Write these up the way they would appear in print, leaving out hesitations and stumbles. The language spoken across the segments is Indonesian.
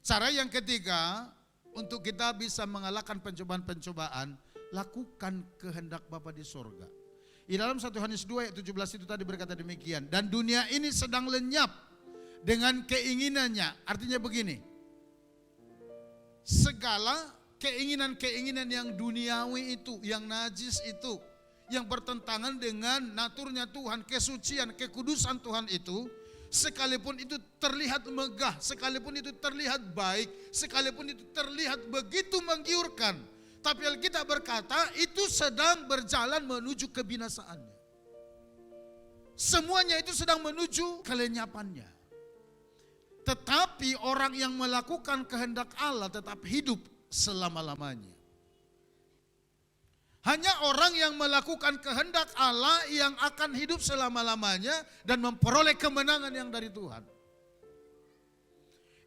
Cara yang ketiga, untuk kita bisa mengalahkan pencobaan-pencobaan, lakukan kehendak Bapa di sorga. Di dalam 1 Yohanes 2 ayat 17 itu tadi berkata demikian. Dan dunia ini sedang lenyap dengan keinginannya. Artinya begini, segala keinginan-keinginan yang duniawi itu, yang najis itu, yang bertentangan dengan naturnya Tuhan, kesucian, kekudusan Tuhan itu, sekalipun itu terlihat megah, sekalipun itu terlihat baik, sekalipun itu terlihat begitu menggiurkan, tapi Alkitab berkata itu sedang berjalan menuju kebinasaannya. Semuanya itu sedang menuju kelenyapannya. Tetapi orang yang melakukan kehendak Allah tetap hidup selama-lamanya. Hanya orang yang melakukan kehendak Allah yang akan hidup selama-lamanya dan memperoleh kemenangan yang dari Tuhan.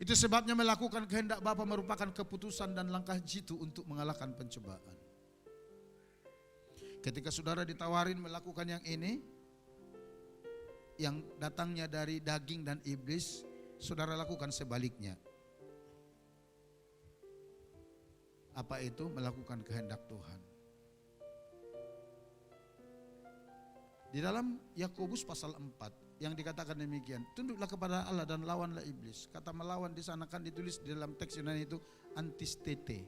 Itu sebabnya melakukan kehendak Bapa merupakan keputusan dan langkah jitu untuk mengalahkan pencobaan. Ketika saudara ditawarin melakukan yang ini, yang datangnya dari daging dan iblis, saudara lakukan sebaliknya. Apa itu? Melakukan kehendak Tuhan. Di dalam Yakobus pasal 4 yang dikatakan demikian, tunduklah kepada Allah dan lawanlah iblis. Kata melawan di sana kan ditulis di dalam teks Yunani itu antistete.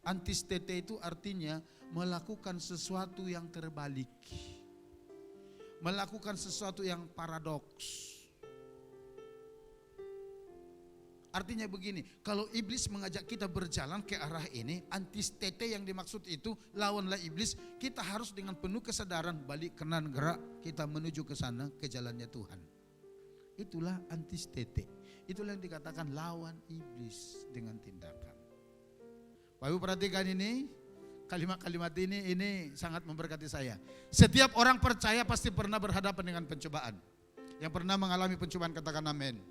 Antistete itu artinya melakukan sesuatu yang terbalik. Melakukan sesuatu yang paradoks. Artinya begini, kalau iblis mengajak kita berjalan ke arah ini, antistete yang dimaksud itu, lawanlah iblis, kita harus dengan penuh kesadaran balik kanan gerak, kita menuju ke sana, ke jalannya Tuhan. Itulah antistete. Itulah yang dikatakan lawan iblis dengan tindakan. Bapak Ibu perhatikan ini, kalimat-kalimat ini sangat memberkati saya. Setiap orang percaya pasti pernah berhadapan dengan pencobaan. Yang pernah mengalami pencobaan katakan amin.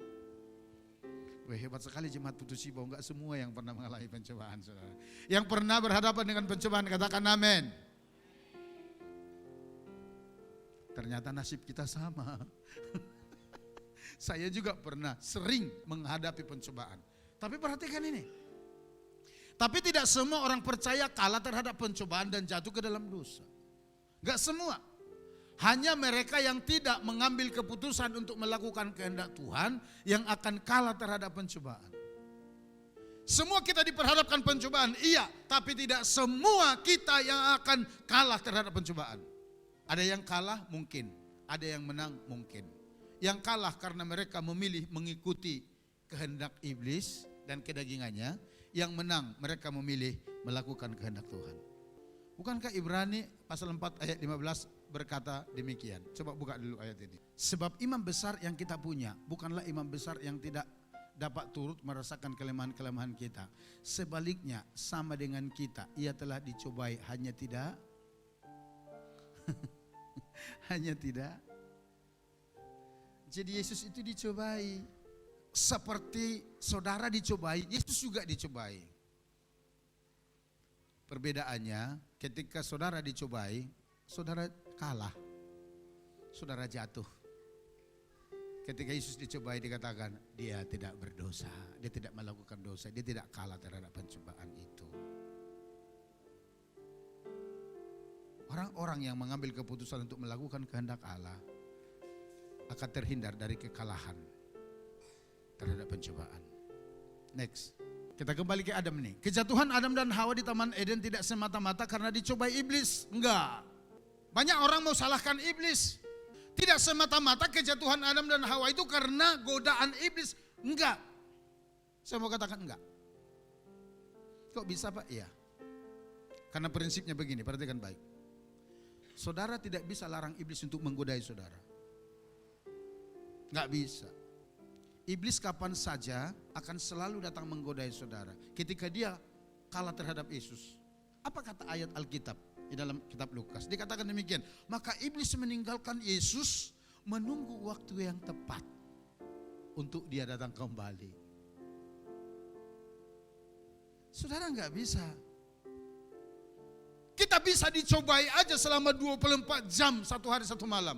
Wah, hebat sekali jemaat Putus Sibau, enggak semua yang pernah mengalami pencobaan, saudara. Yang pernah berhadapan dengan pencobaan katakan amin. Ternyata nasib kita sama. Saya juga pernah sering menghadapi pencobaan. Tapi perhatikan ini. Tapi tidak semua orang percaya kalah terhadap pencobaan dan jatuh ke dalam dosa. Enggak semua. Hanya mereka yang tidak mengambil keputusan untuk melakukan kehendak Tuhan yang akan kalah terhadap pencobaan. Semua kita diperhadapkan pencobaan, iya, tapi tidak semua kita yang akan kalah terhadap pencobaan. Ada yang kalah mungkin, ada yang menang mungkin. Yang kalah karena mereka memilih mengikuti kehendak iblis dan kedagingannya. Yang menang mereka memilih melakukan kehendak Tuhan. Bukankah Ibrani pasal 4 ayat 15 berkata demikian? Coba buka dulu ayat ini. Sebab imam besar yang kita punya bukanlah imam besar yang tidak dapat turut merasakan kelemahan-kelemahan kita. Sebaliknya sama dengan kita, ia telah dicobai hanya tidak hanya tidak. Jadi Yesus itu dicobai seperti saudara dicobai, Yesus juga dicobai. Perbedaannya ketika saudara dicobai, saudara kalah, saudara jatuh. Ketika Yesus dicobai dikatakan dia tidak berdosa, dia tidak melakukan dosa, dia tidak kalah terhadap pencobaan itu. Orang-orang yang mengambil keputusan untuk melakukan kehendak Allah akan terhindar dari kekalahan terhadap pencobaan. Next. Kita kembali ke Adam nih. Kejatuhan Adam dan Hawa di Taman Eden tidak semata-mata karena dicobai iblis. Enggak. Banyak orang mau salahkan iblis. Tidak semata-mata kejatuhan Adam dan Hawa itu karena godaan iblis. Enggak. Saya mau katakan enggak. Kok bisa Pak? Iya. Karena prinsipnya begini, perhatikan baik. Saudara tidak bisa larang iblis untuk menggodai saudara. Enggak bisa. Iblis kapan saja akan selalu datang menggodai saudara. Ketika dia kalah terhadap Yesus. Apa kata ayat Alkitab di dalam kitab Lukas? Dikatakan demikian. Maka iblis meninggalkan Yesus menunggu waktu yang tepat untuk dia datang kembali. Saudara enggak bisa. Kita bisa dicobai aja selama 24 jam, satu hari satu malam.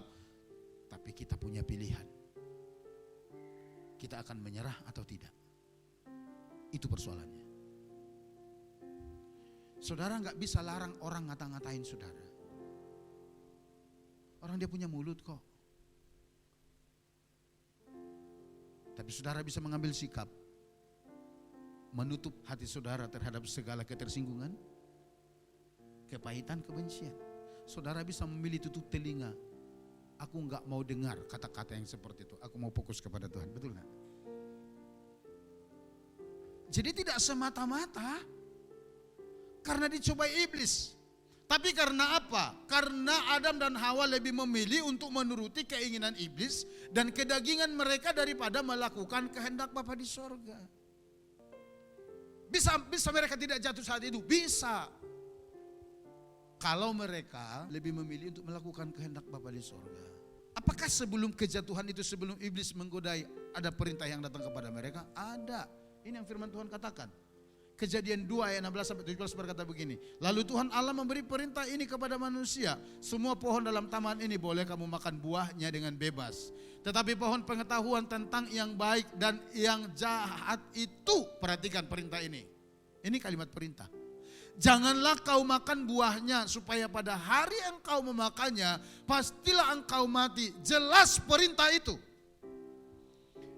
Tapi kita punya pilihan. Kita akan menyerah atau tidak. Itu persoalannya. Saudara nggak bisa larang orang ngata-ngatain saudara. Orang dia punya mulut kok. Tapi saudara bisa mengambil sikap, menutup hati saudara terhadap segala ketersinggungan, kepahitan, kebencian. Saudara bisa memilih tutup telinga. Aku enggak mau dengar kata-kata yang seperti itu. Aku mau fokus kepada Tuhan. Betul enggak? Jadi tidak semata-mata karena dicobai iblis. Tapi karena apa? Karena Adam dan Hawa lebih memilih untuk menuruti keinginan iblis dan kedagingan mereka daripada melakukan kehendak Bapa di sorga. Bisa mereka tidak jatuh saat itu? Bisa. Kalau mereka lebih memilih untuk melakukan kehendak Bapa di sorga. Apakah sebelum kejatuhan itu, sebelum iblis menggodai, ada perintah yang datang kepada mereka? Ada. Ini yang firman Tuhan katakan. Kejadian 2 ayat 16-17 berkata begini. Lalu Tuhan Allah memberi perintah ini kepada manusia. Semua pohon dalam taman ini boleh kamu makan buahnya dengan bebas. Tetapi pohon pengetahuan tentang yang baik dan yang jahat itu, perhatikan perintah ini. Ini kalimat perintah. Janganlah kau makan buahnya supaya pada hari engkau memakannya pastilah engkau mati. Jelas perintah itu.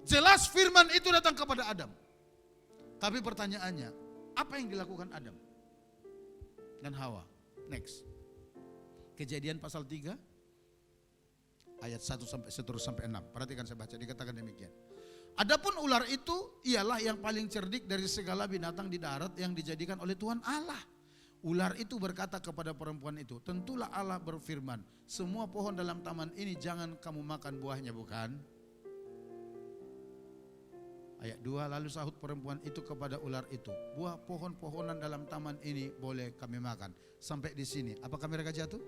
Jelas firman itu datang kepada Adam. Tapi pertanyaannya, apa yang dilakukan Adam dan Hawa? Next. Kejadian pasal 3 ayat 1 sampai seterus sampai 6. Perhatikan saya baca, dikatakan demikian. Adapun ular itu ialah yang paling cerdik dari segala binatang di darat yang dijadikan oleh Tuhan Allah. Ular itu berkata kepada perempuan itu, tentulah Allah berfirman, semua pohon dalam taman ini jangan kamu makan buahnya, bukan? Ayat 2, lalu sahut perempuan itu kepada ular itu, buah pohon-pohonan dalam taman ini boleh kami makan. Sampai di sini, apakah mereka jatuh?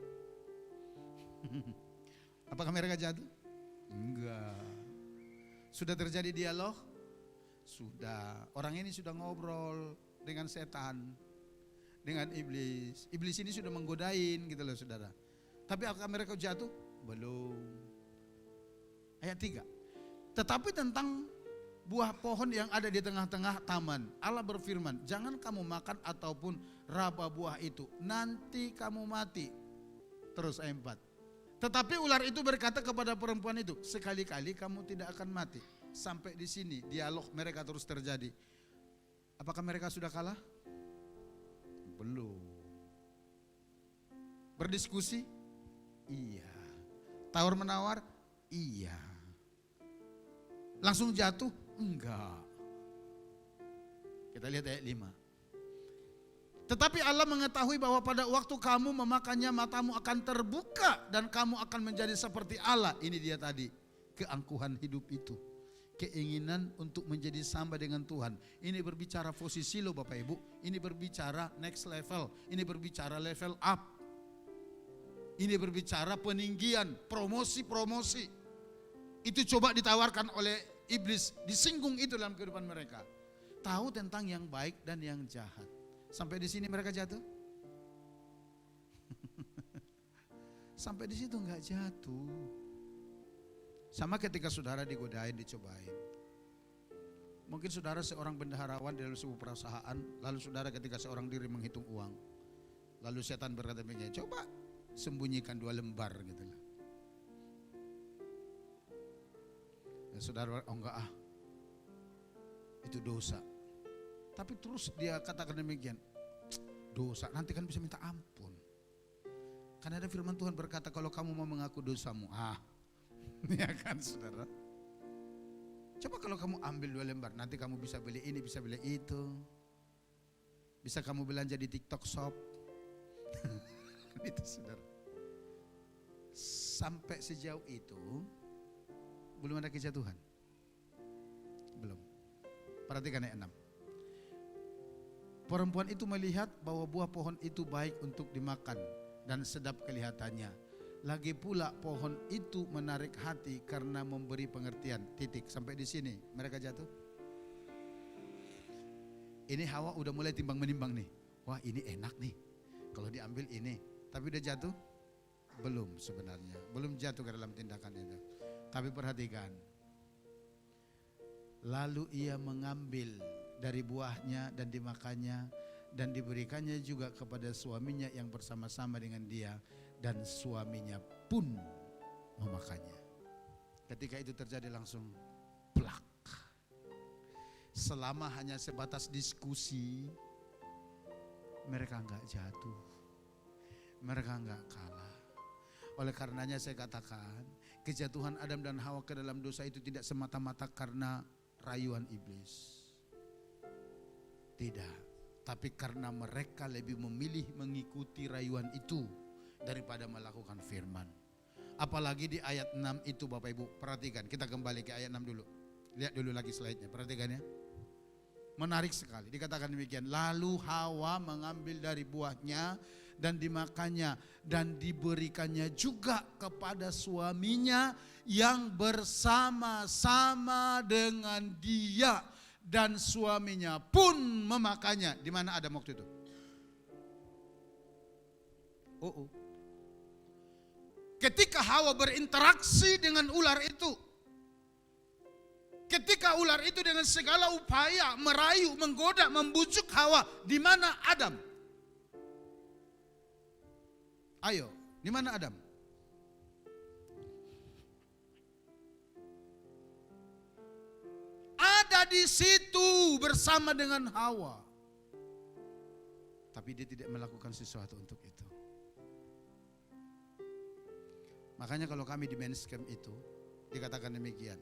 Apakah mereka jatuh? Enggak. Sudah terjadi dialog? Sudah. Orang ini sudah ngobrol dengan setan, dengan iblis. Iblis ini sudah menggodain gitu loh saudara. Tapi apakah mereka jatuh? Belum. Ayat 3. Tetapi tentang buah pohon yang ada di tengah-tengah taman, Allah berfirman, jangan kamu makan ataupun raba buah itu, nanti kamu mati. Terus ayat 4. Tetapi ular itu berkata kepada perempuan itu, sekali-kali kamu tidak akan mati. Sampai di sini dialog mereka terus terjadi. Apakah mereka sudah kalah? Belum. Berdiskusi? Iya. Tawar menawar? Iya. Langsung jatuh? Enggak. Kita lihat ayat 5. Tetapi Allah mengetahui bahwa pada waktu kamu memakannya matamu akan terbuka dan kamu akan menjadi seperti Allah. Ini dia tadi, keangkuhan hidup itu. Keinginan untuk menjadi sama dengan Tuhan. Ini berbicara posisi lo Bapak Ibu. Ini berbicara next level. Ini berbicara level up. Ini berbicara peninggian, promosi-promosi. Itu coba ditawarkan oleh iblis, disinggung itu dalam kehidupan mereka. Tahu tentang yang baik dan yang jahat. Sampai di sini mereka jatuh? Sampai di situ enggak jatuh. Sama ketika saudara digodain, dicobain. Mungkin saudara seorang bendaharawan di dalam sebuah perusahaan, lalu saudara ketika seorang diri menghitung uang. Lalu setan berkata begini, coba sembunyikan 2 lembar gitu lah. Dan saudara, oh enggak itu dosa. Tapi terus dia katakan demikian, dosa nanti kan bisa minta ampun. Karena ada firman Tuhan berkata kalau kamu mau mengaku dosamu, ya kan saudara. Coba kalau kamu ambil 2 lembar, nanti kamu bisa beli ini, bisa beli itu. Bisa kamu belanja di TikTok Shop. Itu saudara. Sampai sejauh itu belum ada kejatuhan. Belum. Perhatikan ayat 6. Perempuan itu melihat bahwa buah pohon itu baik untuk dimakan dan sedap kelihatannya. Lagi pula pohon itu menarik hati karena memberi pengertian. Titik. Sampai di sini mereka jatuh. Ini Hawa udah mulai timbang-menimbang nih. Wah ini enak nih kalau diambil ini. Tapi udah jatuh? Belum sebenarnya. Belum jatuh ke dalam tindakan itu. Tapi perhatikan. Lalu ia mengambil dari buahnya dan dimakannya, dan diberikannya juga kepada suaminya yang bersama-sama dengan dia, dan suaminya pun memakannya. Ketika itu terjadi langsung plak. Selama hanya sebatas diskusi, mereka enggak jatuh, mereka enggak kalah. Oleh karenanya saya katakan, kejatuhan Adam dan Hawa ke dalam dosa itu tidak semata-mata karena rayuan iblis. Tidak, tapi karena mereka lebih memilih mengikuti rayuan itu daripada melakukan firman. Apalagi di ayat 6 itu Bapak Ibu, perhatikan, kita kembali ke ayat 6 dulu. Lihat dulu lagi slide-nya, perhatikan ya. Menarik sekali, dikatakan demikian. Lalu Hawa mengambil dari buahnya dan dimakannya, dan diberikannya juga kepada suaminya yang bersama-sama dengan dia, dan suaminya pun memakannya. Di mana Adam waktu itu? Ketika Hawa berinteraksi dengan ular itu, ketika ular itu dengan segala upaya merayu, menggoda, membujuk Hawa, di mana Adam? Ayo, di mana Adam? Ada di situ bersama dengan Hawa. Tapi dia tidak melakukan sesuatu untuk itu. Makanya kalau kami di men's camp itu dikatakan demikian.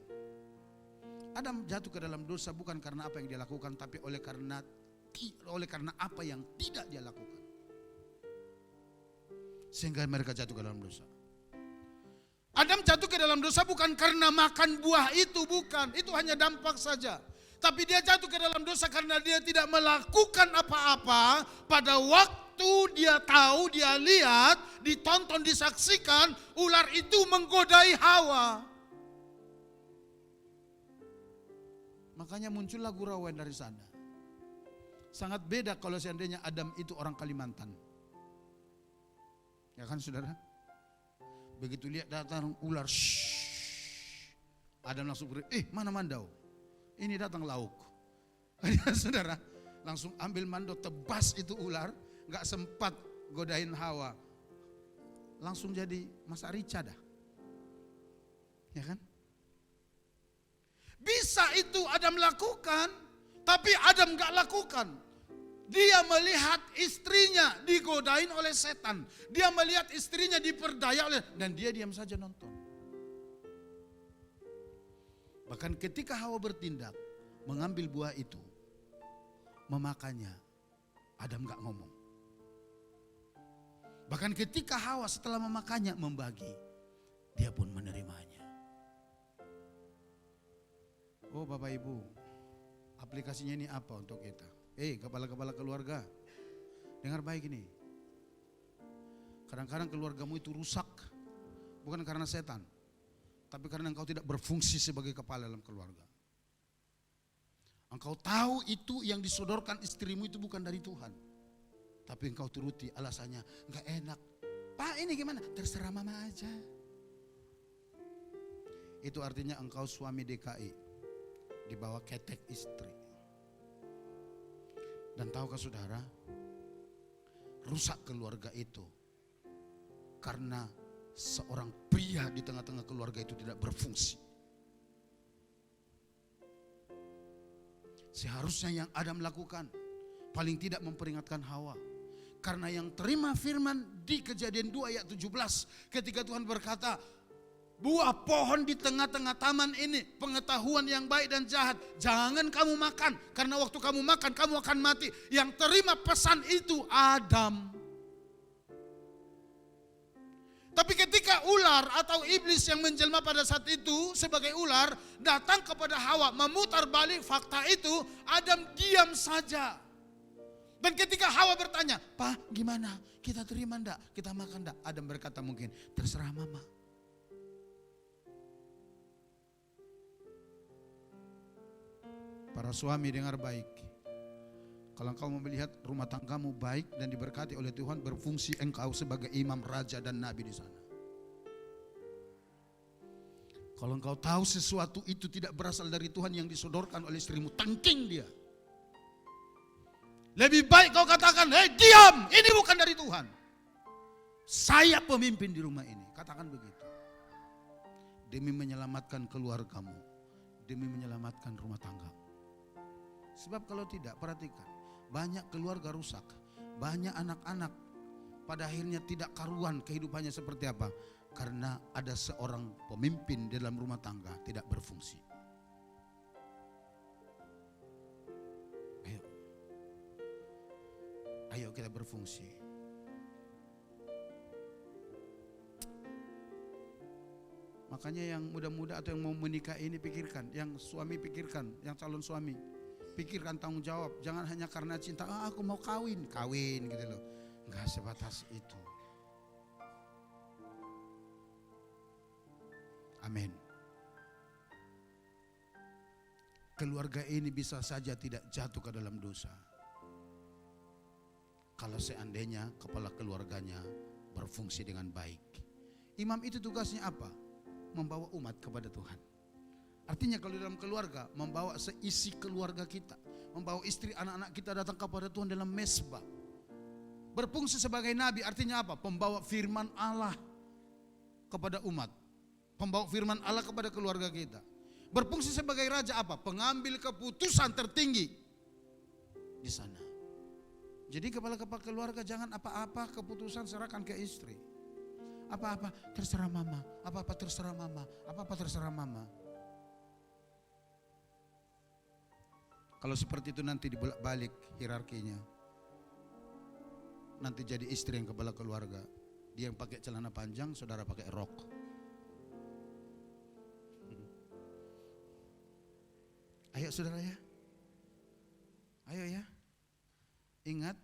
Adam jatuh ke dalam dosa bukan karena apa yang dia lakukan, tapi oleh karena apa yang tidak dia lakukan. Sehingga mereka jatuh ke dalam dosa. Adam jatuh ke dalam dosa bukan karena makan buah itu, bukan. Itu hanya dampak saja. Tapi dia jatuh ke dalam dosa karena dia tidak melakukan apa-apa pada waktu dia tahu, dia lihat, ditonton, disaksikan ular itu menggodai Hawa. Makanya muncullah gurauan dari sana. Sangat beda kalau seandainya Adam itu orang Kalimantan. Ya kan saudara? Begitu lihat datang ular, Adam langsung mana mandau? Ini datang lauk. Ya saudara, langsung ambil mandau, tebas itu ular, gak sempat godain Hawa. Langsung jadi Mas Arica dah. Ya kan? Bisa itu Adam lakukan, tapi Adam gak lakukan. Dia melihat istrinya digodain oleh setan. Dia melihat istrinya diperdaya oleh, dan dia diam saja nonton. Bahkan ketika Hawa bertindak, mengambil buah itu, memakannya, Adam gak ngomong. Bahkan ketika Hawa setelah memakannya membagi, dia pun menerimanya. Oh Bapak Ibu, aplikasinya ini apa untuk kita? Kepala-kepala keluarga, dengar baik ini. Kadang-kadang keluargamu itu rusak, bukan karena setan, tapi karena engkau tidak berfungsi sebagai kepala dalam keluarga. Engkau tahu itu yang disodorkan istrimu itu bukan dari Tuhan, tapi engkau turuti alasannya, enggak enak. Pak ini gimana? Terserah mama aja. Itu artinya engkau suami DKI, di bawah ketek istri. Dan tahukah saudara, rusak keluarga itu karena seorang pria di tengah-tengah keluarga itu tidak berfungsi. Seharusnya yang Adam lakukan paling tidak memperingatkan Hawa. Karena yang terima firman di Kejadian 2 ayat 17 ketika Tuhan berkata, buah pohon di tengah-tengah taman ini, pengetahuan yang baik dan jahat, jangan kamu makan, karena waktu kamu makan kamu akan mati. Yang terima pesan itu Adam. Tapi ketika ular atau iblis yang menjelma pada saat itu sebagai ular datang kepada Hawa memutar balik fakta itu, Adam diam saja. Dan ketika Hawa bertanya, Pak gimana, kita terima enggak, kita makan enggak? Adam berkata mungkin, terserah mama. Para suami dengar baik. Kalau engkau melihat rumah tanggamu baik dan diberkati oleh Tuhan, berfungsi engkau sebagai imam, raja dan nabi di sana. Kalau engkau tahu sesuatu itu tidak berasal dari Tuhan yang disodorkan oleh istrimu, tangking dia. Lebih baik kau katakan, hei diam, ini bukan dari Tuhan. Saya pemimpin di rumah ini. Katakan begitu. Demi menyelamatkan keluargamu. Demi menyelamatkan rumah tangga. Sebab kalau tidak, perhatikan. Banyak keluarga rusak. Banyak anak-anak pada akhirnya tidak karuan kehidupannya seperti apa. Karena ada seorang pemimpin dalam rumah tangga tidak berfungsi. Ayo kita berfungsi. Makanya yang muda-muda atau yang mau menikah ini pikirkan, yang suami pikirkan, yang calon suami pikirkan tanggung jawab. Jangan hanya karena cinta, aku mau kawin gitu loh. Enggak sebatas itu. Amin. Keluarga ini bisa saja tidak jatuh ke dalam dosa. Kalau seandainya kepala keluarganya berfungsi dengan baik. Imam itu tugasnya apa? Membawa umat kepada Tuhan. Artinya kalau dalam keluarga, membawa seisi keluarga kita. Membawa istri anak-anak kita datang kepada Tuhan dalam mesbah. Berfungsi sebagai nabi artinya apa? Pembawa firman Allah kepada umat. Pembawa firman Allah kepada keluarga kita. Berfungsi sebagai raja apa? Pengambil keputusan tertinggi di sana. Jadi kepala-kepala keluarga jangan apa-apa keputusan serahkan ke istri. Apa-apa terserah mama, apa-apa terserah mama, apa-apa terserah mama. Kalau seperti itu nanti dibolak-balik hierarkinya. Nanti jadi istri yang kepala keluarga. Dia yang pakai celana panjang, saudara pakai rok. Ayo saudara ya. Ayo ya. Ingat,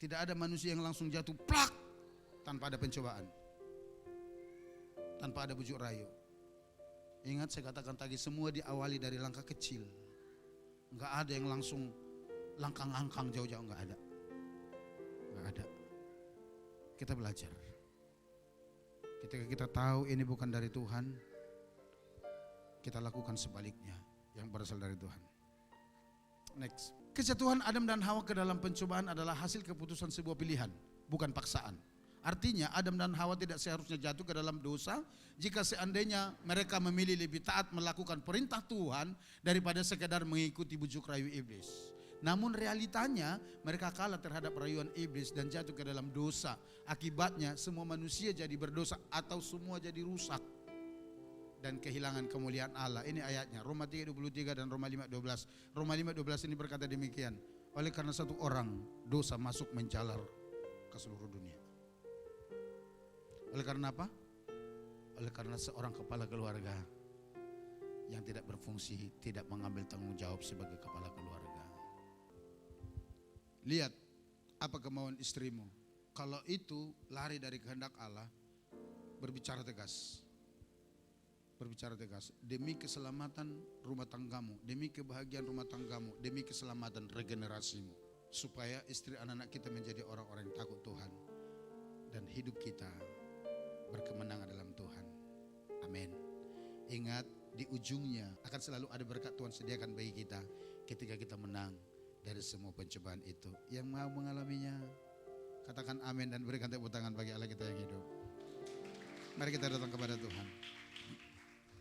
tidak ada manusia yang langsung jatuh plak tanpa ada pencobaan. Tanpa ada bujuk rayu. Ingat saya katakan tadi, semua diawali dari langkah kecil. Enggak ada yang langsung langkang-langkang jauh-jauh, enggak ada. Enggak ada. Kita belajar. Ketika kita tahu ini bukan dari Tuhan, kita lakukan sebaliknya yang berasal dari Tuhan. Next. Kejatuhan Adam dan Hawa ke dalam pencobaan adalah hasil keputusan sebuah pilihan, bukan paksaan. Artinya Adam dan Hawa tidak seharusnya jatuh ke dalam dosa jika seandainya mereka memilih lebih taat melakukan perintah Tuhan daripada sekedar mengikuti bujuk rayu iblis. Namun realitanya mereka kalah terhadap rayuan iblis dan jatuh ke dalam dosa. Akibatnya semua manusia jadi berdosa atau semua jadi rusak dan kehilangan kemuliaan Allah. Ini ayatnya, Roma 3:23 dan Roma 5:12. Roma 5:12 ini berkata demikian. Oleh karena satu orang dosa masuk menjalar ke seluruh dunia. Oleh karena apa? Oleh karena seorang kepala keluarga yang tidak berfungsi, tidak mengambil tanggung jawab sebagai kepala keluarga. Lihat apa kemauan istrimu. Kalau itu lari dari kehendak Allah, berbicara tegas. Berbicara tegas, demi keselamatan rumah tanggamu, demi kebahagiaan rumah tanggamu, demi keselamatan regenerasimu, supaya istri anak-anak kita menjadi orang-orang yang takut Tuhan dan hidup kita berkemenangan dalam Tuhan. Amin. Ingat, di ujungnya akan selalu ada berkat Tuhan sediakan bagi kita ketika kita menang dari semua pencobaan itu. Yang mau mengalaminya, katakan amin dan berikan tepuk tangan bagi Allah kita yang hidup. Mari kita datang kepada Tuhan.